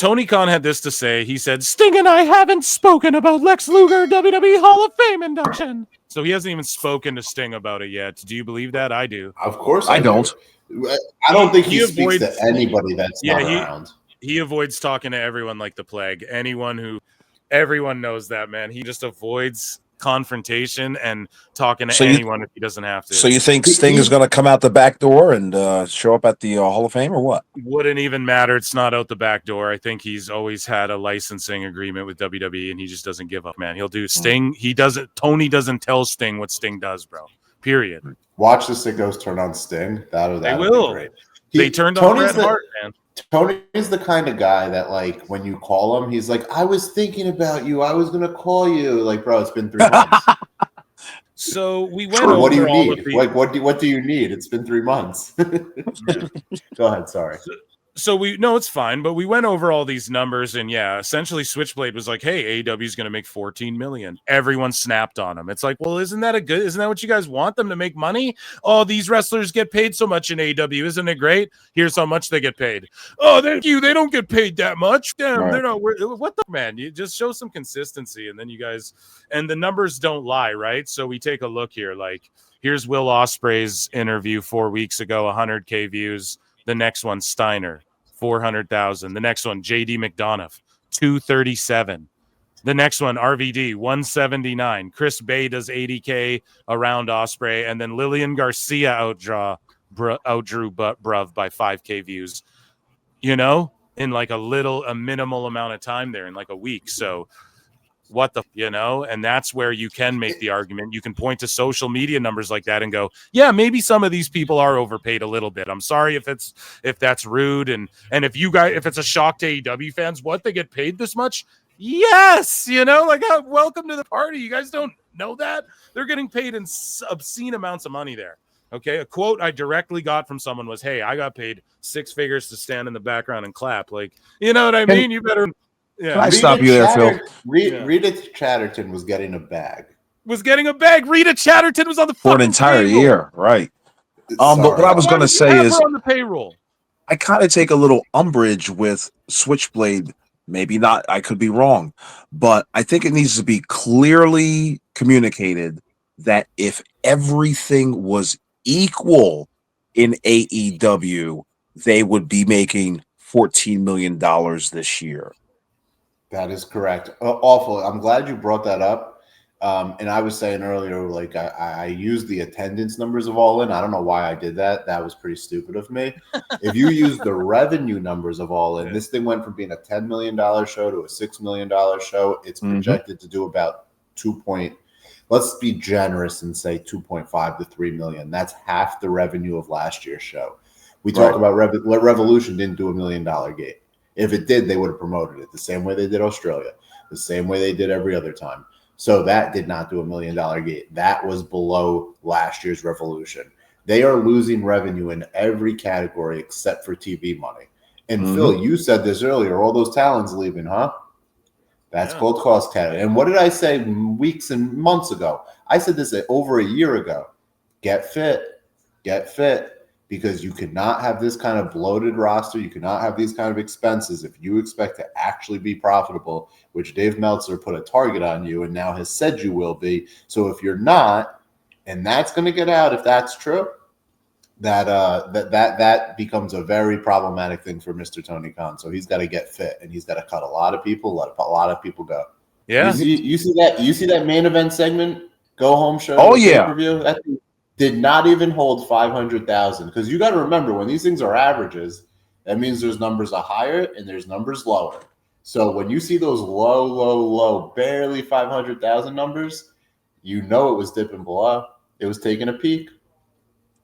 Tony Khan had this to say. He said, Sting and I haven't spoken about Lex Luger WWE Hall of Fame induction. So he hasn't even spoken to Sting about it yet. Do you believe that? I do. Of course I don't. I don't think he speaks to anybody that's not around. He avoids talking to everyone like the plague. Everyone knows that, man. He just avoids confrontation and talking to anyone if he doesn't have to. So you think Sting is going to come out the back door and show up at the Hall of Fame or what? Wouldn't even matter. It's not out the back door. I think he's always had a licensing agreement with WWE, and he just doesn't give up, man. He'll do Sting. He doesn't. Tony doesn't tell Sting what Sting does, bro. Period. Watch the Sickos turn on Sting. That will be great. They turned on Bret Hart, man. Tony's the kind of guy that, like, when you call him, he's like, I was thinking about you. I was going to call you. Like, bro, it's been 3 months. So we went over what do you need? Like, what do you need? It's been 3 months. Go ahead. Sorry. So it's fine, but we went over all these numbers, and yeah, essentially Switchblade was like, hey, AEW is going to make $14 million. Everyone snapped on him. It's like, well, isn't that what you guys want them to make money? Oh, these wrestlers get paid so much in AEW. Isn't it great? Here's how much they get paid. Oh, thank you. They don't get paid that much. Damn, right. They're not. What the man? You just show some consistency, and then you guys, and the numbers don't lie, right? So we take a look here. Like, here's Will Ospreay's interview 4 weeks ago, 100K views. The next one, Steiner, 400,000. The next one, JD McDonough, 237. The next one, RVD, 179. Chris Bay does 80K around Ospreay, and then Lillian Garcia outdrew Bruv by 5K views. You know, in like a minimal amount of time there, in like a week. So what the, and that's where you can make the argument. You can point to social media numbers like that and go, yeah, maybe some of these people are overpaid a little bit. I'm sorry if that's rude. And if it's a shock to AEW fans, what, they get paid this much? Yes. Welcome to the party. You guys don't know that? They're getting paid in obscene amounts of money there. Okay. A quote I directly got from someone was, hey, I got paid 6 figures to stand in the background and clap. Like, you know what I mean? You better. Yeah. Can I stop you there, Phil? Rita Chatterton was getting a bag. Rita Chatterton was on the for an entire payroll. Year, right? But what I was going to say is, on the payroll. I kind of take a little umbrage with Switchblade. Maybe not. I could be wrong, but I think it needs to be clearly communicated that if everything was equal in AEW, they would be making $14 million this year. That is correct. Awful. I'm glad you brought that up. And I was saying earlier, like, I used the attendance numbers of All In. I don't know why I did that. That was pretty stupid of me. If you use the revenue numbers of All In, this thing went from being a $10 million show to a $6 million show. It's projected to do about let's be generous and say 2.5 to 3 million. That's half the revenue of last year's show. We talk about Revolution didn't do $1 million gate. If it did, they would have promoted it the same way they did Australia, the same way they did every other time. So that did not do $1 million gate. That was below last year's Revolution. They are losing revenue in every category except for TV money. And Phil, you said this earlier, all those talents leaving, huh? That's called cost cutting. And what did I say weeks and months ago? I said this over a year ago. Get fit. Because you cannot have this kind of bloated roster. You cannot have these kind of expenses if you expect to actually be profitable, which Dave Meltzer put a target on you and now has said you will be. So if you're not, and that's going to get out if that's true, that becomes a very problematic thing for Mr. Tony Khan. So he's got to get fit, and he's got to cut a lot of people, let a lot of people go. Yeah. You see that main event segment, go home show? Oh, yeah. Pay-per-view? That did not even hold 500,000, because you got to remember, when these things are averages, that means there's numbers are higher and there's numbers lower. So when you see those low, barely 500,000 numbers, you know it was dipping below. It was taking a peak.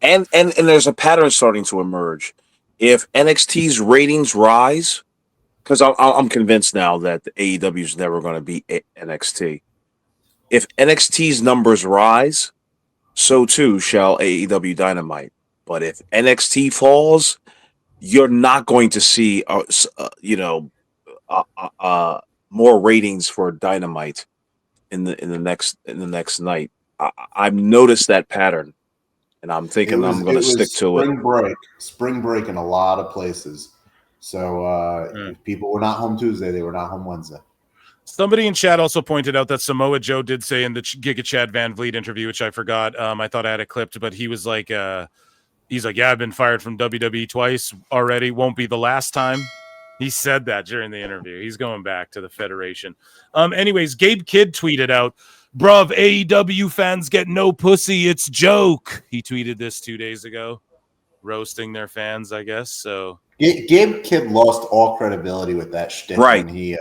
And there's a pattern starting to emerge. If NXT's ratings rise, because I'm convinced now that the AEW is never going to beat NXT. If NXT's numbers rise, so too shall AEW Dynamite. But if NXT falls, you're not going to see, more ratings for Dynamite in the next night. I've noticed that pattern, and I'm thinking I'm going to stick to it. Spring break in a lot of places. So if people were not home Tuesday, they were not home Wednesday. Somebody in chat also pointed out that Samoa Joe did say in the Giga Chad Van Vliet interview, which I forgot. I thought I had it clipped, but he was like, he's like, yeah, I've been fired from WWE twice already. Won't be the last time. He said that during the interview. He's going back to the Federation. Anyways, Gabe Kidd tweeted out, bruv, AEW fans get no pussy. It's joke. He tweeted this 2 days ago, roasting their fans, I guess. So Gabe Kidd lost all credibility with that shtick when he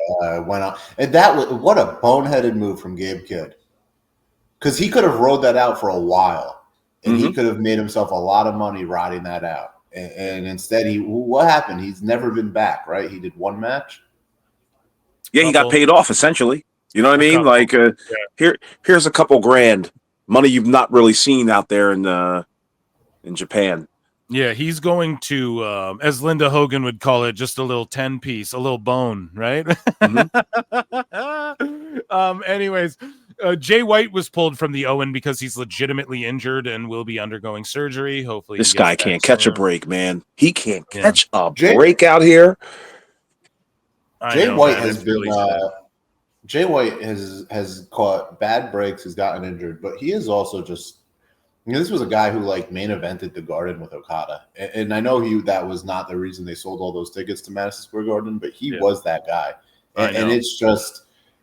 went on. And that was what a boneheaded move from Gabe Kidd. Because he could have rode that out for a while. And he could have made himself a lot of money riding that out. And instead, what happened? He's never been back, right? He did one match. Yeah, he got paid off, essentially. You know what I mean? Like, here's a couple grand. Money you've not really seen out there in Japan. Yeah, he's going to, as Linda Hogan would call it, just a little 10-piece, a little bone, right? Anyways, Jay White was pulled from the Owen because he's legitimately injured and will be undergoing surgery. Hopefully, this guy can't catch a break, man. He can't catch a break out here. Jay White has been. Jay White has caught bad breaks. He's gotten injured, but he is also just. This was a guy who like main evented the Garden with Okada, and I know that was not the reason they sold all those tickets to Madison Square Garden, but he was that guy, and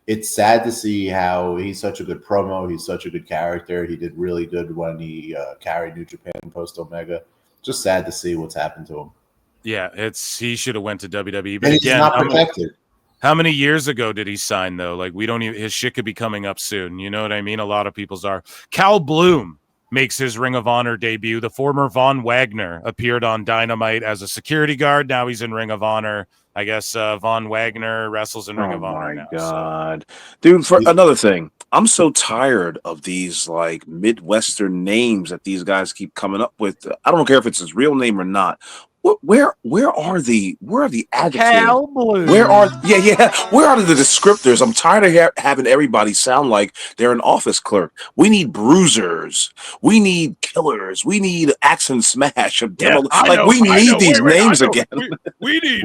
it's sad to see how he's such a good promo. He's such a good character. He did really good when he carried New Japan post Omega. Just sad to see what's happened to him. Yeah, he should have went to WWE, but and he's not protected. How many years ago did he sign though? Like we don't even. His shit could be coming up soon. You know what I mean? A lot of people's are. Cal Bloom makes his Ring of Honor debut. The former Von Wagner appeared on Dynamite as a security guard. Now he's in Ring of Honor. I guess Von Wagner wrestles in Ring of Honor now. Oh, my God. Dude, for another thing, I'm so tired of these, like, Midwestern names that these guys keep coming up with. I don't care if it's his real name or not. Where are the adjectives? Where are the descriptors? I'm tired of having everybody sound like they're an office clerk. We need bruisers. We need killers. We need axe and smash. We need these names again. We need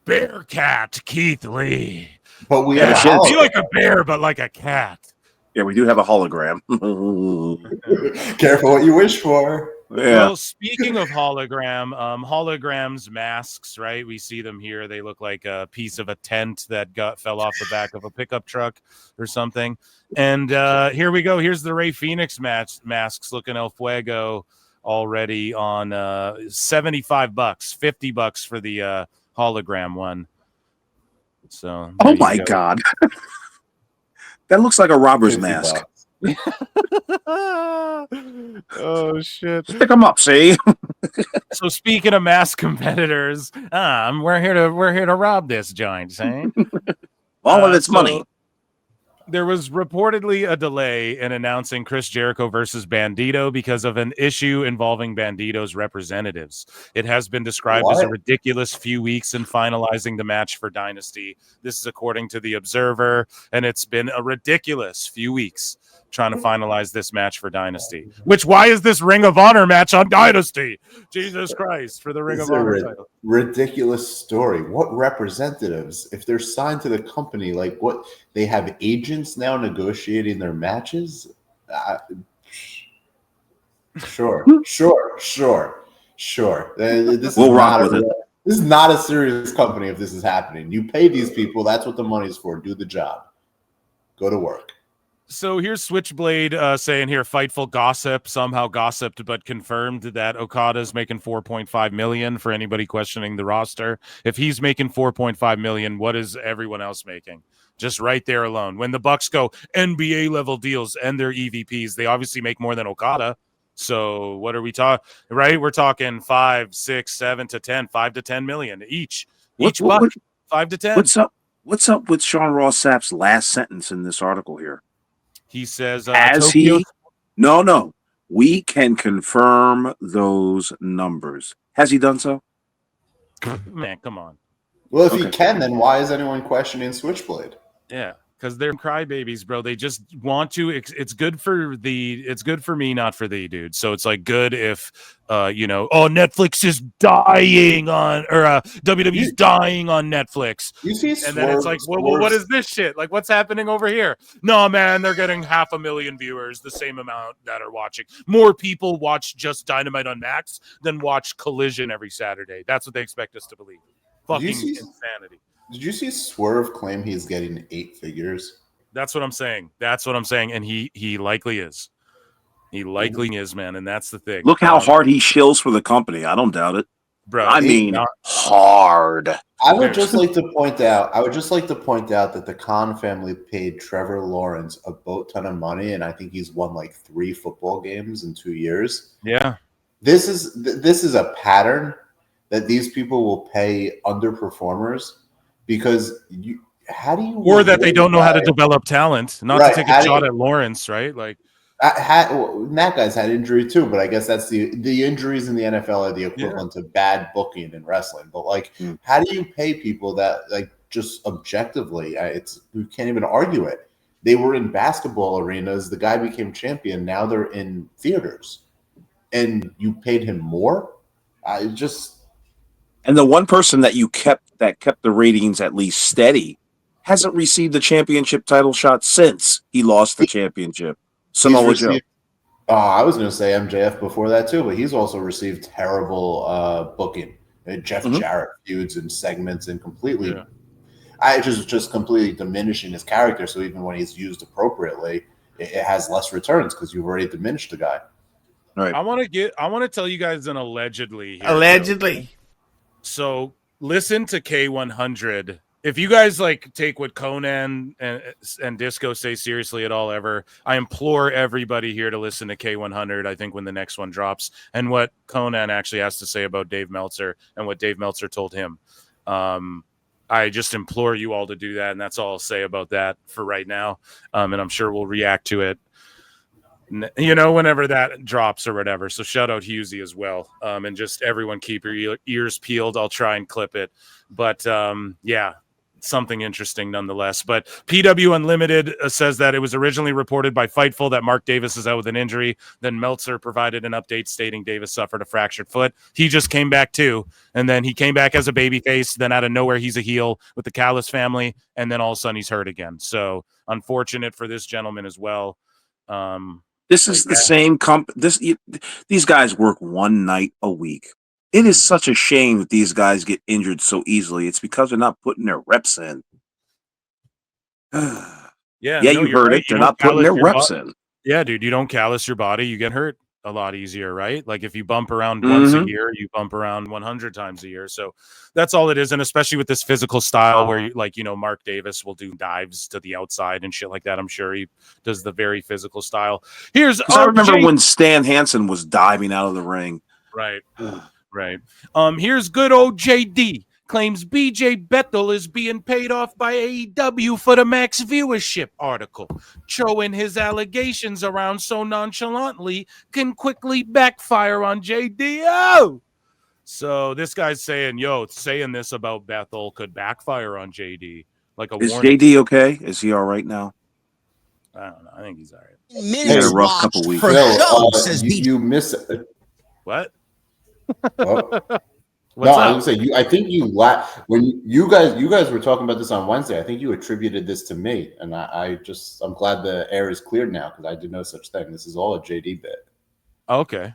Bearcat Keith Lee. But we be like a bear, but like a cat. Yeah, we do have a hologram. Careful what you wish for. Yeah. Well, speaking of holograms, masks, right? We see them here. They look like a piece of a tent that fell off the back of a pickup truck or something. And here we go. Here's the Rey Fenix masks looking El Fuego already on $75, $50 for the hologram one. So, oh my God. That looks like a robber's mask. Oh shit! Pick them up, see. So speaking of mask competitors, we're here to rob this joint, see? All of its money. There was reportedly a delay in announcing Chris Jericho versus Bandito because of an issue involving Bandito's representatives. It has been described as a ridiculous few weeks in finalizing the match for Dynasty. This is according to The Observer, and it's been a ridiculous few weeks trying to finalize this match for Dynasty. Why is this Ring of Honor match on Dynasty? Jesus Christ, for the Ring of Honor title. Ridiculous story. What representatives? If they're signed to the company, like what? They have agents now negotiating their matches? Sure. This is not a serious company if this is happening. You pay these people. That's what the money's for. Do the job. Go to work. So here's Switchblade saying here, Fightful gossip, somehow gossiped but confirmed that Okada's making $4.5 million. For anybody questioning the roster, if he's making $4.5 million, what is everyone else making? Just right there alone. When the Bucks go NBA level deals and their EVPs, they obviously make more than Okada. So what are we talking? Right, we're talking 5, 6, 7 to 10, 5 to 10 million each. Each buck, 5 to 10. What's up with Sean Ross Sapp's last sentence in this article here? He says, No. We can confirm those numbers. Has he done so? Man, come on. Well, if he can, then why is anyone questioning Switchblade? Yeah. because they're crybabies, bro. They just want to. It's good for me, not for thee, dude. So it's like good if Netflix is dying on, or WWE's dying on Netflix. You see, and then it's like, well, what is this shit? Like, what's happening over here? No, man, they're getting 500,000 viewers, the same amount that are watching. More people watch just Dynamite on Max than watch Collision every Saturday. That's what they expect us to believe. Fucking insanity. Did you see Swerve claim he's getting 8 figures? That's what I'm saying. And he likely is. He likely is, man. And that's the thing. Look how hard he shills for the company. I don't doubt it. Bro, I mean, hard. I would just like to point out that the Khan family paid Trevor Lawrence a boat ton of money, and I think he's won like 3 football games in 2 years. Yeah. This is a pattern that these people will pay underperformers because or that they don't know how to develop talent, not to take a shot at Lawrence, right? Like that guy's had injury too, but I guess that's the injuries in the NFL are the equivalent to bad booking in wrestling. But like, how do you pay people that, like, just objectively, we can't even argue it. They were in basketball arenas. The guy became champion. Now they're in theaters, and you paid him more. And the one person that kept the ratings at least steady hasn't received the championship title shot since he lost the championship. Samoa Joe. I was going to say MJF before that too, but he's also received terrible booking. Jeff Jarrett feuds and segments, and completely, just completely diminishing his character. So even when he's used appropriately, it has less returns because you've already diminished the guy. Right. I want to tell you guys an allegedly. Allegedly. So listen to K100. If you guys like take what Conan and Disco say seriously at all ever, I implore everybody here to listen to K100. I think when the next one drops, and what Conan actually has to say about Dave Meltzer and what Dave Meltzer told him. I just implore you all to do that, and that's all I'll say about that for right now. And I'm sure we'll react to it, whenever that drops or whatever. So shout out Husey as well. And just everyone keep your ears peeled. I'll try and clip it. But something interesting nonetheless. But PW Unlimited says that it was originally reported by Fightful that Mark Davis is out with an injury. Then Meltzer provided an update stating Davis suffered a fractured foot. He just came back too. And then he came back as a babyface. Then out of nowhere, he's a heel with the Callis family. And then all of a sudden he's hurt again. So unfortunate for this gentleman as well. This is the same these guys work one night a week. It is such a shame that these guys get injured so easily. It's because they're not putting their reps in. You heard it. They're not putting their reps in. Yeah, dude, you don't callous your body, you get hurt a lot easier, right? Like if you bump around once a year, you bump around 100 times a year. So that's all it is. And especially with this physical style where, Mark Davis will do dives to the outside and shit like that. I'm sure he does the very physical style. I remember when Stan Hansen was diving out of the ring. Right. Right. Here's good old JD. Claims BJ Bethel is being paid off by AEW for the max viewership article. Throwing his allegations around so nonchalantly can quickly backfire on JD. So this guy's saying, saying this about Bethel could backfire on JD. Like Is warning. JD okay? Is he all right now? I don't know. I think he's all right. He had a rough couple weeks. You miss it. What? I was saying, I think you when you guys were talking about this on Wednesday. I think you attributed this to me, and I'm glad the air is cleared now because I did no such thing. This is all a JD bit. Okay.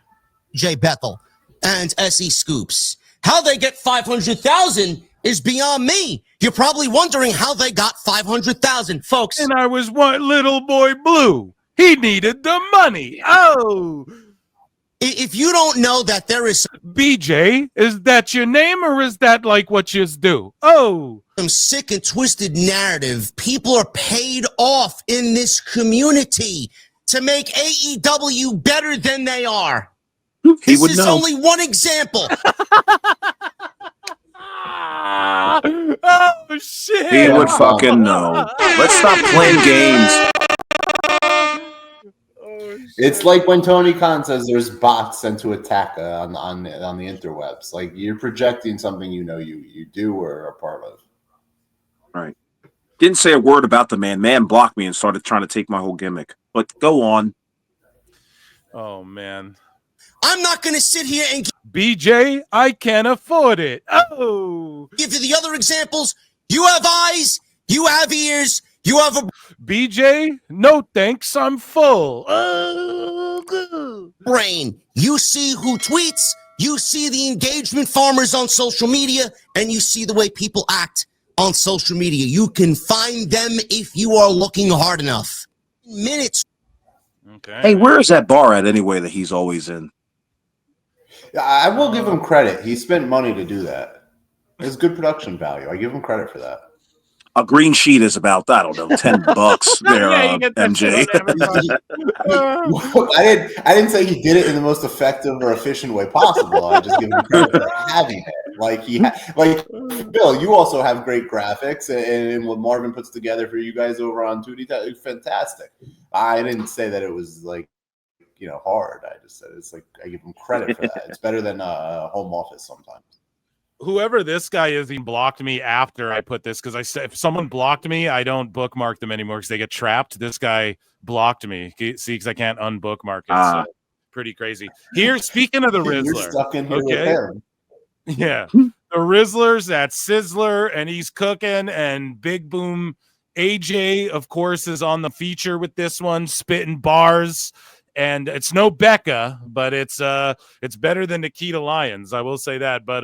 Jay Bethel and SE Scoops. How they get 500,000 is beyond me. You're probably wondering how they got 500,000, folks. And I was one little boy blue. He needed the money. Oh. If you don't know that there is BJ, is that your name or is that like what you do? Oh, some sick and twisted narrative. People are paid off in this community to make AEW better than they are. This is only one example. Oh shit! He would fucking know. Let's stop playing games. It's like when Tony Khan says there's bots sent to attack on the interwebs. Like you're projecting something you do or are part of. Right. Didn't say a word about the man. Man blocked me and started trying to take my whole gimmick. But go on. Oh man. I'm not going to sit here and BJ, I can't afford it. Oh. give you the other examples. You have eyes, you have ears, you have a BJ, no thanks, I'm full. Oh, brain. You see who tweets, you see the engagement farmers on social media, and you see the way people act on social media. You can find them if you are looking hard enough. Minutes. okay. Hey, where is that bar at anyway that he's always in? I will give him credit. He spent money to do that. It's good production value. I give him credit for that. A green sheet is about, I don't know, $10 there, Yeah, you get that MJ. shit on I didn't say he did it in the most effective or efficient way possible. I just give him credit for having it. Like Bill, you also have great graphics, and what Marvin puts together for you guys over on 2D, it's fantastic. I didn't say that it was like, hard. I just said it's like I give him credit for that. It's better than home office sometimes. Whoever this guy is, he blocked me after I put this because I said if someone blocked me, I don't bookmark them anymore because they get trapped. This guy blocked me. See, because I can't unbookmark it. So pretty crazy. Here, speaking of the Rizzler, You're stuck in here with him. Yeah, the Rizzler's at Sizzler, and he's cooking. And Big Boom AJ, of course, is on the feature with this one, spitting bars. And it's no Becca, but it's better than Nikita Lyons. I will say that. But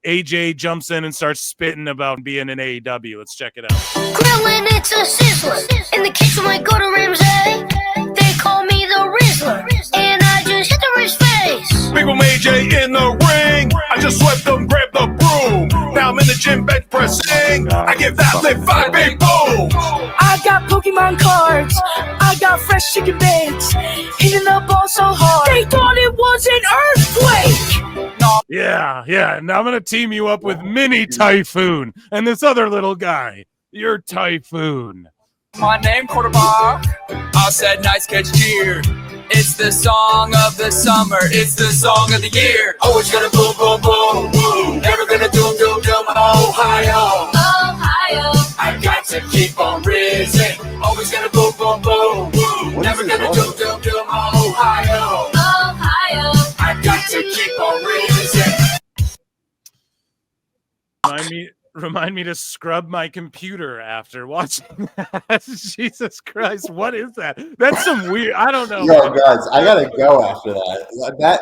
AJ jumps in and starts spitting about being in AEW. Let's check it out. Grilling, it's a sizzler. In the kitchen, I go to Ramsay. They call me the Rizzler, and I just hit the wrist face. Big Boom AJ in the ring. I just swept them, grabbed the broom. Now I'm in the gym bench pressing. I give that lift 5 big boom. I got Pokemon cards. I got fresh chicken bits. Hitting the ball so hard, they thought it was an earthquake. No. Yeah. And I'm gonna team you up with Mini Typhoon and this other little guy. You're Typhoon. My name, quarterback. I said nice catch, cheer. It's the song of the summer. It's the song of the year. Always gonna boom, boom, boom, boom. Never gonna doom, doom, doom. Ohio. I got to keep on rizzing. Always gonna boom, boom, boom, boom. Never gonna doom, doom, doom. Ohio. I got to keep on rizzing. Remind me to scrub my computer after watching that. Jesus Christ, what is that? That's some weird. I don't know. Yo, guys, I gotta go after that.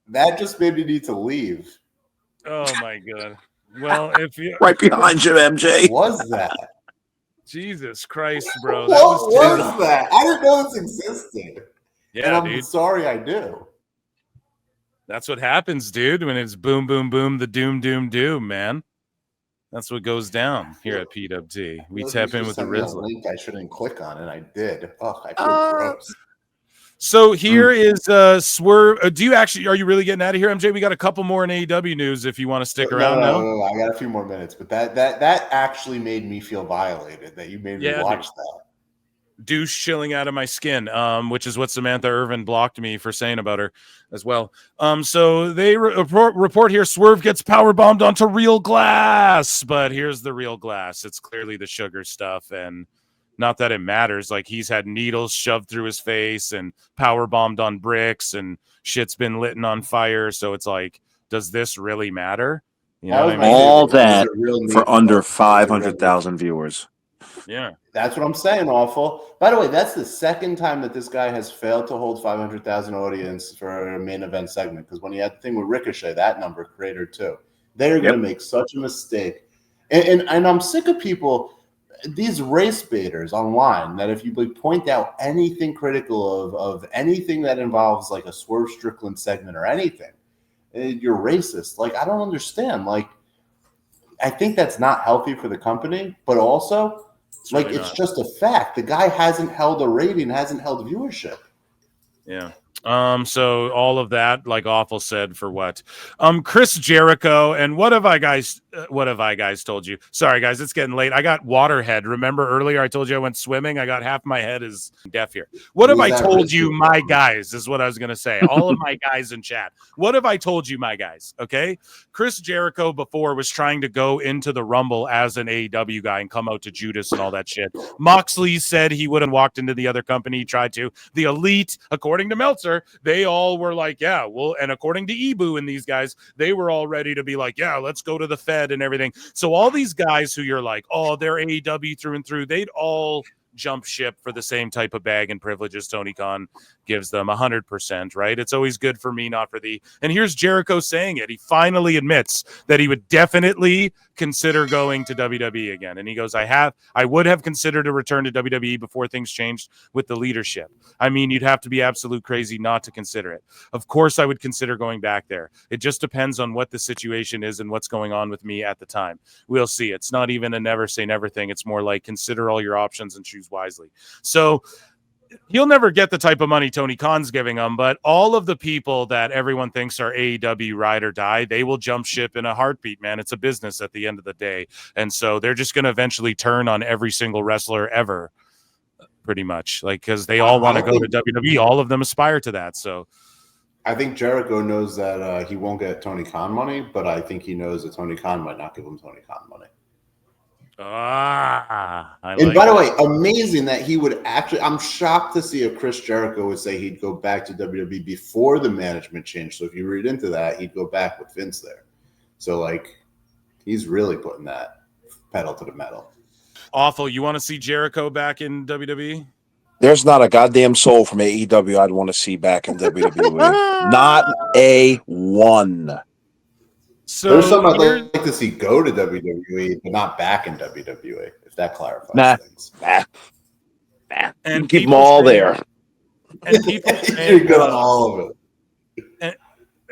That just made me need to leave. Oh my god. Well, if you right behind you, MJ. What was that? Jesus Christ, bro. What was that? I didn't know this existed. Yeah, and I'm dude. sorry I do. That's what happens, dude, when it's boom, boom, boom, the doom, doom, doom, man. That's what goes down here at PWT. We tap in with the Rizzler. Link I shouldn't click on, and I did. Oh, I feel gross. So here is Swerve. Are you really getting out of here, MJ? We got a couple more in AEW news if you want to stick around now. No, I got a few more minutes, but that actually made me feel violated that you made me watch that. Douche chilling out of my skin, which is what Samantha Irvin blocked me for saying about her as well. So they report here, Swerve gets power bombed onto real glass, but here's the real glass. It's clearly the sugar stuff, and not that it matters. Like, he's had needles shoved through his face and power bombed on bricks, and shit's been lit on fire. So it's like, does this really matter? You know what I mean? All that for under 500,000 viewers. Yeah. That's what I'm saying, awful. By the way, that's the second time that this guy has failed to hold 500,000 audience for a main event segment. Because when he had the thing with Ricochet, that number cratered too. They're going to make such a mistake. And I'm sick of people, these race baiters online, that if you point out anything critical of anything that involves like a Swerve Strickland segment or anything, you're racist. Like, I don't understand. Like, I think that's not healthy for the company, but also, it's just a fact. The guy hasn't held a rating, hasn't held viewership. Yeah. So all of that, like Awful said, for what? Chris Jericho, and what have I guys told you? Sorry guys, it's getting late. I got waterhead. Remember earlier I told you I went swimming? I got half my head is deaf here. What have I told you, my guys, is what I was gonna say. All of my guys in chat. What have I told you, my guys? Okay. Chris Jericho before was trying to go into the Rumble as an AEW guy and come out to Judas and all that shit. Moxley said he wouldn't walked into the other company, he tried to. The Elite, according to Meltzer, they all were like, yeah, well, and according to Ibu and these guys, they were all ready to be like, yeah, let's go to the Fed and everything. So all these guys who you're like, oh, they're AEW through and through, they'd all jump ship for the same type of bag and privileges Tony Khan gives them 100%, right? It's always good for me, not for thee. And here's Jericho saying it. He finally admits that he would definitely consider going to WWE again. And he goes, I would have considered a return to WWE before things changed with the leadership. I mean, you'd have to be absolute crazy not to consider it. Of course, I would consider going back there. It just depends on what the situation is and what's going on with me at the time. We'll see. It's not even a never say never thing. It's more like consider all your options and choose wisely. So he'll never get the type of money Tony Khan's giving him, but all of the people that everyone thinks are AEW ride or die, they will jump ship in a heartbeat, man. It's a business at the end of the day. And so they're just going to eventually turn on every single wrestler ever, pretty much. Like, because they all want to go to WWE. All of them aspire to that. So I think Jericho knows that he won't get Tony Khan money, but I think he knows that Tony Khan might not give him Tony Khan money. And by the way, amazing that he would actually. I'm shocked to see if Chris Jericho would say he'd go back to WWE before the management change. So if you read into that, he'd go back with Vince there. So like, he's really putting that pedal to the metal. Awful. You want to see Jericho back in WWE? There's not a goddamn soul from AEW I'd want to see back in WWE. Not a one. So there's some I'd like to see go to WWE, but not back in WWE, if that clarifies things. And keep them all there. And people you're good on all of it.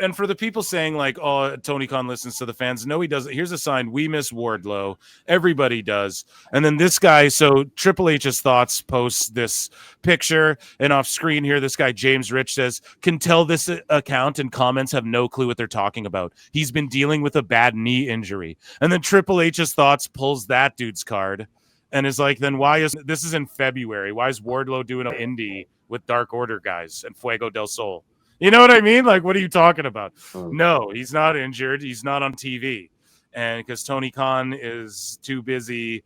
And for the people saying like, oh, Tony Khan listens to the fans. No, he doesn't. Here's a sign. We miss Wardlow. Everybody does. And then this guy, so Triple H's Thoughts posts this picture, and off screen here, this guy, James Rich, says, can tell this account and comments have no clue what they're talking about. He's been dealing with a bad knee injury. And then Triple H's Thoughts pulls that dude's card and is like, then why is this is in February? Why is Wardlow doing an indie with Dark Order guys and Fuego del Sol? You know what I mean? Like, what are you talking about? No, he's not injured. He's not on TV. And because Tony Khan is too busy,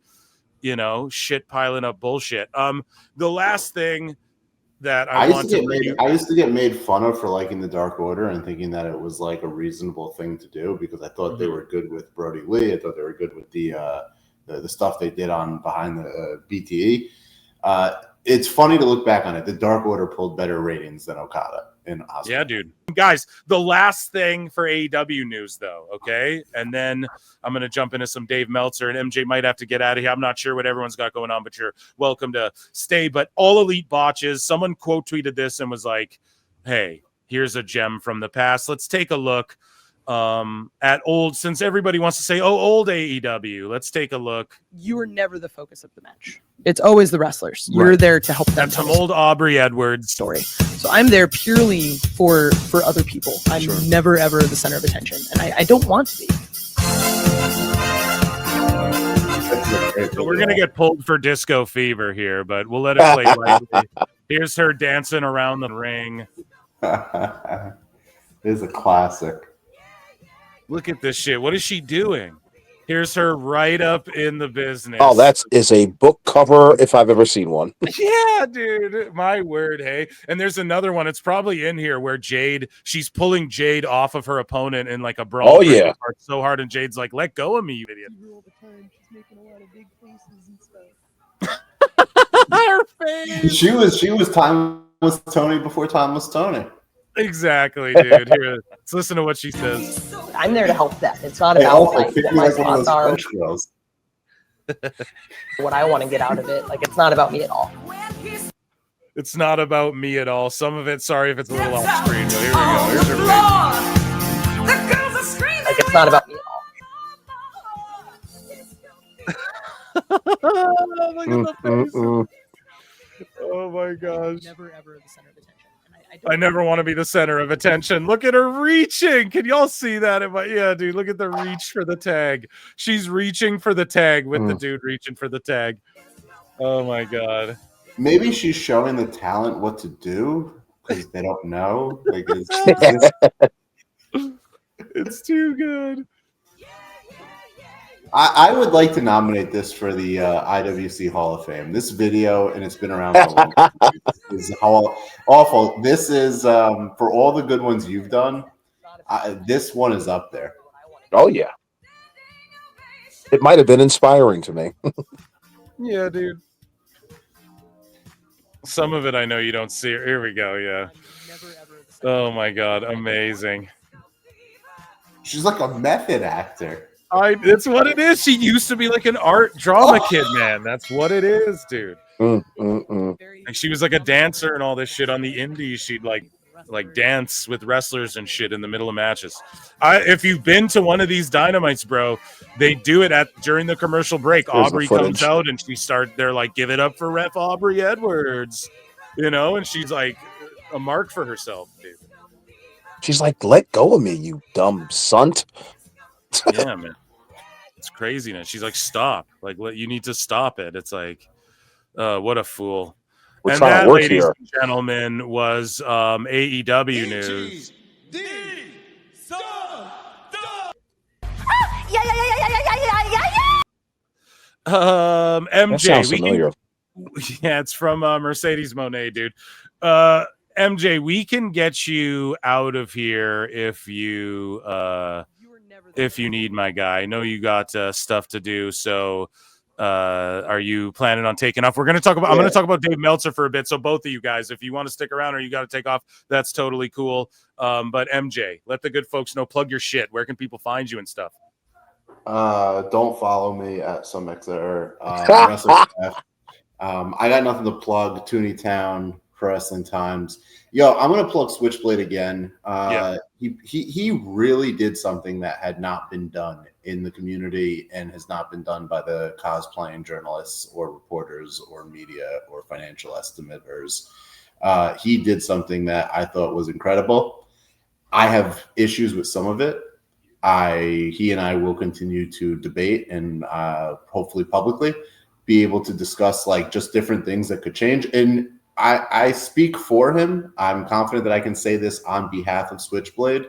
you know, shit piling up bullshit. The last thing that I used to get made fun of for liking the Dark Order and thinking that it was like a reasonable thing to do because I thought they were good with Brody Lee. I thought they were good with the stuff they did on behind the BTE. It's funny to look back on it. The Dark Order pulled better ratings than Okada in Oscar. Yeah, dude. Guys, the last thing for AEW news, though, okay? And then I'm going to jump into some Dave Meltzer, and MJ might have to get out of here. I'm not sure what everyone's got going on, but you're welcome to stay. But All Elite botches, someone quote tweeted this and was like, hey, here's a gem from the past. Let's take a look at old, since everybody wants to say, oh, old AEW, let's take a look. You are never the focus of the match. It's always the wrestlers. You're there to help them. That's some old Aubrey Edwards story. So I'm there purely for other people. I'm never ever the center of attention, and I don't want to be. So we're gonna get pulled for disco fever here, but we'll let it play lightly. Here's her dancing around the ring. It is a classic. Look at this shit. What is she doing? Here's her right up in the business. Oh, that is a book cover if I've ever seen one. Yeah, dude. My word, hey. And there's another one. It's probably in here where she's pulling Jade off of her opponent in like a brawl. Oh, yeah. So hard, and Jade's like, let go of me, you idiot. She's making a lot of big faces and stuff. Her face. She was time was Tony before time was Tony. Exactly, dude. Here, let's listen to what she says. I'm there to help them. It's not about like what my thoughts are, what I want to get out of it. Like, it's not about me at all. It's not about me at all. Some of it, sorry if it's a little off screen, but here we go. Here's her face. Like, it's not about me at all. Look at the face. Oh my gosh. Never ever the center of attention. I never want to be the center of attention. Look at her reaching. Can y'all see that? Yeah, dude, look at the reach for the tag. She's reaching for the tag with the dude reaching for the tag. Oh my God. Maybe she's showing the talent what to do because they don't know. Like, it's too good. I would like to nominate this for the IWC Hall of Fame. This video, and it's been around for a long time, is awful. This is for all the good ones you've done. This one is up there. Oh yeah, it might have been inspiring to me. Yeah, dude. Some of it I know you don't see. Here we go. Yeah. Oh my God, amazing. She's like a method actor. It's what it is. She used to be like an art drama kid, man. That's what it is, dude. Like she was like a dancer and all this shit on the indies. She'd like dance with wrestlers and shit in the middle of matches. If you've been to one of these Dynamites, bro, they do it during the commercial break. There's Aubrey comes out and they're like, give it up for Ref Aubrey Edwards, and she's like a mark for herself, dude. She's like, let go of me, you dumb sunt. Yeah, man. It's craziness. She's like, stop. Like, you need to stop it. It's like, what a fool. We're trying to work ladies here. and gentlemen, was AEW news. MJ. That sounds familiar. Yeah, it's from Mercedes Monet, dude. MJ, we can get you out of here if you need, my guy. I know you got stuff to do, so are you planning on taking off? I'm going to talk about Dave Meltzer for a bit, so both of you guys, if you want to stick around or you got to take off, that's totally cool. But MJ, let the good folks know, plug your shit. Where can people find you and stuff? Don't follow me at some XR. I got nothing to plug. Toonie Town, Wrestling Times. Yo, I'm gonna plug Switchblade again. He really did something that had not been done in the community and has not been done by the cosplaying journalists or reporters or media or financial estimators. He did something that I thought was incredible. I have issues with some of it. He and I will continue to debate and hopefully publicly be able to discuss like just different things that could change. And I speak for him. I'm confident that I can say this on behalf of Switchblade.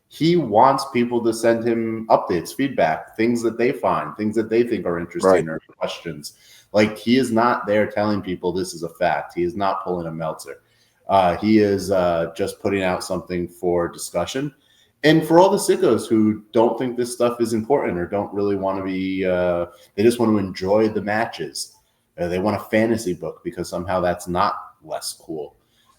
He wants people to send him updates, feedback, things that they find, things that they think are interesting or questions. Like, he is not there telling people this is a fact. He is not pulling a Meltzer. He is just putting out something for discussion. And for all the sickos who don't think this stuff is important or don't really want to be, they just want to enjoy the matches. They want a fantasy book because somehow that's not less cool.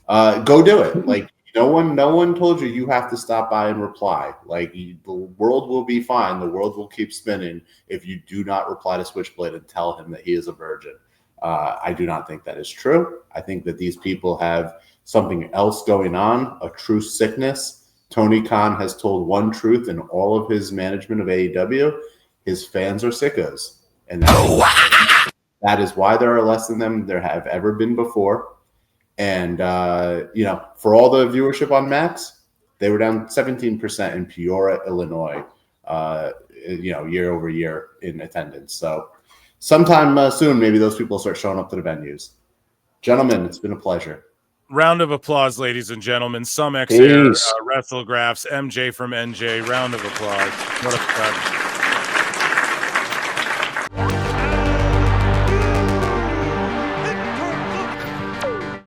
Go do it. Like, no one told you have to stop by and reply. Like, the world will be fine. The world will keep spinning if you do not reply to Switchblade and tell him that he is a virgin. I do not think that is true. I think that these people have something else going on, a true sickness. Tony Khan has told one truth in all of his management of AEW. His fans are sickos. And that is why there are less than them there have ever been before. And, for all the viewership on Max, they were down 17% in Peoria, Illinois, year over year in attendance. So sometime soon, maybe those people will start showing up to the venues. Gentlemen, it's been a pleasure. Round of applause, ladies and gentlemen. Some XR, WrestleGraphs, MJ from NJ. Round of applause. What a